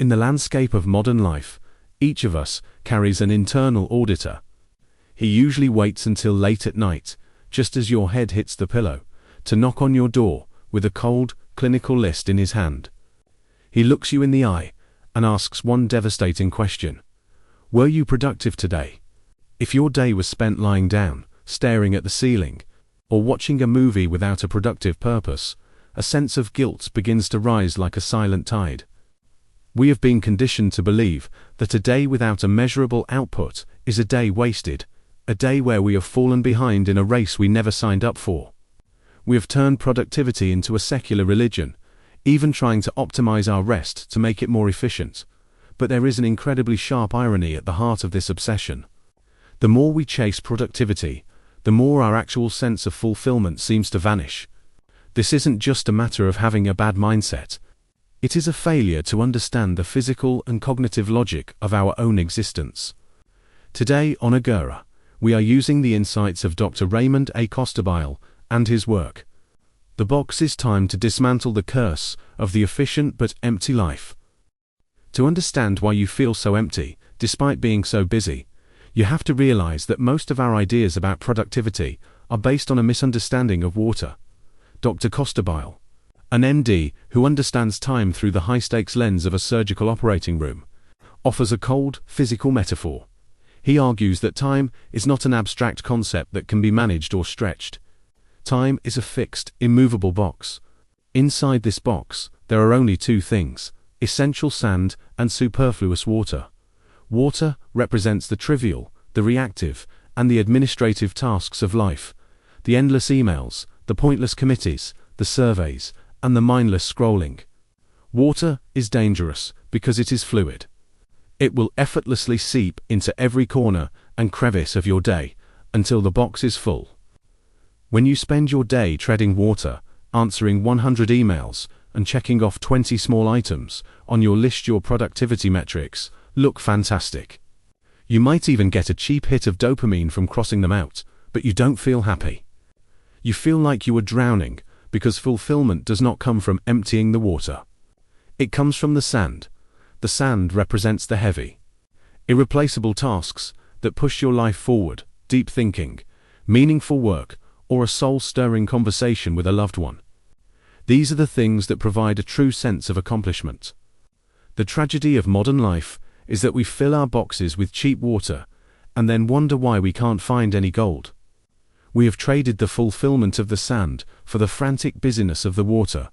In the landscape of modern life, each of us carries an internal auditor. He usually waits until late at night, just as your head hits the pillow, to knock on your door with a cold, clinical list in his hand. He looks you in the eye and asks one devastating question. Were you productive today? If your day was spent lying down, staring at the ceiling, or watching a movie without a productive purpose, a sense of guilt begins to rise like a silent tide. We have been conditioned to believe that a day without a measurable output is a day wasted, a day where we have fallen behind in a race we never signed up for. We have turned productivity into a secular religion, even trying to optimize our rest to make it more efficient. But there is an incredibly sharp irony at the heart of this obsession. The more we chase productivity, the more our actual sense of fulfillment seems to vanish. This isn't just a matter of having a bad mindset. It is a failure to understand the physical and cognitive logic of our own existence. Today on Agora, we are using the insights of Dr. Raymond A. Costabile and his work. The box is time to dismantle the curse of the efficient but empty life. To understand why you feel so empty, despite being so busy, you have to realize that most of our ideas about productivity are based on a misunderstanding of water. Dr. Costabile, an MD who understands time through the high-stakes lens of a surgical operating room, offers a cold, physical metaphor. He argues that time is not an abstract concept that can be managed or stretched. Time is a fixed, immovable box. Inside this box, there are only two things: essential sand and superfluous water. Water represents the trivial, the reactive, and the administrative tasks of life, the endless emails, the pointless committees, the surveys, and the mindless scrolling. Water is dangerous because it is fluid. It will effortlessly seep into every corner and crevice of your day until the box is full. When you spend your day treading water, answering 100 emails, and checking off 20 small items on your list, your productivity metrics look fantastic. You might even get a cheap hit of dopamine from crossing them out, but you don't feel happy. You feel like you are drowning because fulfillment does not come from emptying the water. It comes from the sand. The sand represents the heavy, irreplaceable tasks that push your life forward, deep thinking, meaningful work, or a soul-stirring conversation with a loved one. These are the things that provide a true sense of accomplishment. The tragedy of modern life is that we fill our boxes with cheap water and then wonder why we can't find any gold. We have traded the fulfillment of the sand for the frantic busyness of the water,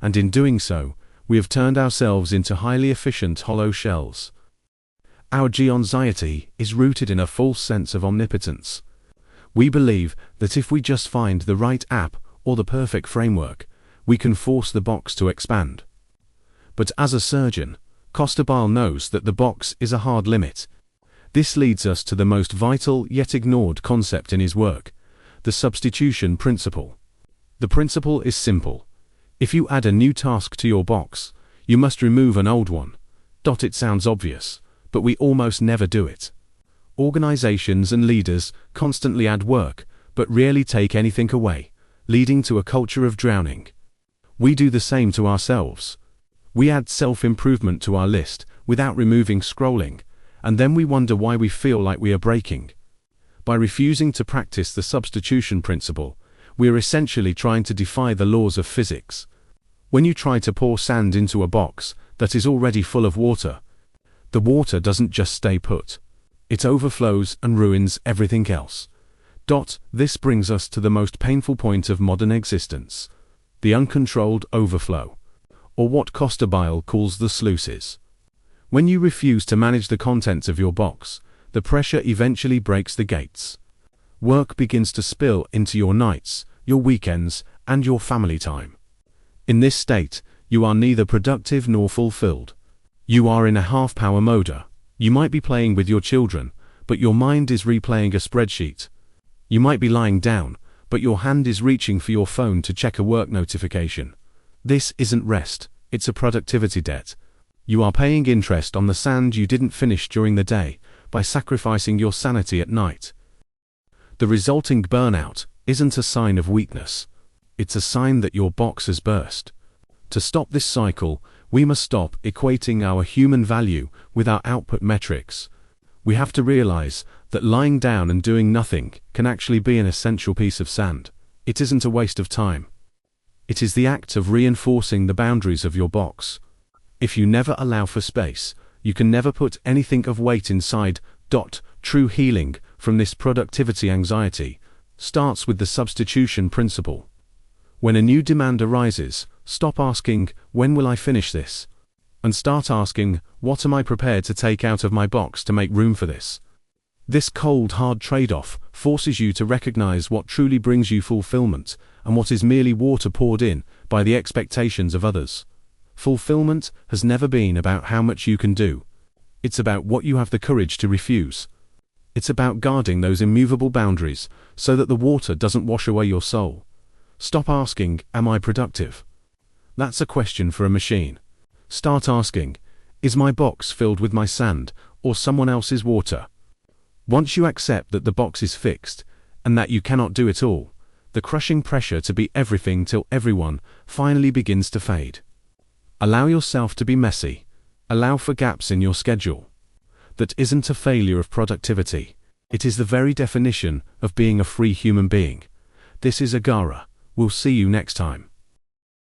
and in doing so, we have turned ourselves into highly efficient hollow shells. Our anxiety is rooted in a false sense of omnipotence. We believe that if we just find the right app or the perfect framework, we can force the box to expand. But as a surgeon, Costabile knows that the box is a hard limit. This leads us to the most vital yet ignored concept in his work: the substitution principle. The principle is simple. If you add a new task to your box, you must remove an old one. It sounds obvious, but we almost never do it. Organizations and leaders constantly add work, but rarely take anything away, leading to a culture of drowning. We do the same to ourselves. We add self-improvement to our list without removing scrolling, and then we wonder why we feel like we are breaking. By refusing to practice the substitution principle, we are essentially trying to defy the laws of physics. When you try to pour sand into a box that is already full of water, the water doesn't just stay put. It overflows and ruins everything else. This brings us to the most painful point of modern existence: the uncontrolled overflow, or what Costabile calls the sluices. When you refuse to manage the contents of your box, the pressure eventually breaks the gates. Work begins to spill into your nights, your weekends, and your family time. In this state, you are neither productive nor fulfilled. You are in a half-power mode. You might be playing with your children, but your mind is replaying a spreadsheet. You might be lying down, but your hand is reaching for your phone to check a work notification. This isn't rest, it's a productivity debt. You are paying interest on the sand you didn't finish during the day by sacrificing your sanity at night. The resulting burnout isn't a sign of weakness. It's a sign that your box has burst. To stop this cycle, We must stop equating our human value with our output metrics. We have to realize that lying down and doing nothing can actually be an essential piece of sand. It isn't a waste of time. It is the act of reinforcing the boundaries of your box. If you never allow for space, you can never put anything of weight inside. True healing from this productivity anxiety starts with the substitution principle. When a new demand arises, stop asking, "When will I finish this?" and start asking, "What am I prepared to take out of my box to make room for this?" This cold, hard trade-off forces you to recognize what truly brings you fulfillment and what is merely water poured in by the expectations of others. Fulfillment has never been about how much you can do. It's about what you have the courage to refuse. It's about guarding those immovable boundaries so that the water doesn't wash away your soul. Stop asking, "Am I productive?" That's a question for a machine. Start asking, "Is my box filled with my sand or someone else's water?" Once you accept that the box is fixed and that you cannot do it all, the crushing pressure to be everything till everyone finally begins to fade. Allow yourself to be messy. Allow for gaps in your schedule. That isn't a failure of productivity. It is the very definition of being a free human being. This is Agara. We'll see you next time.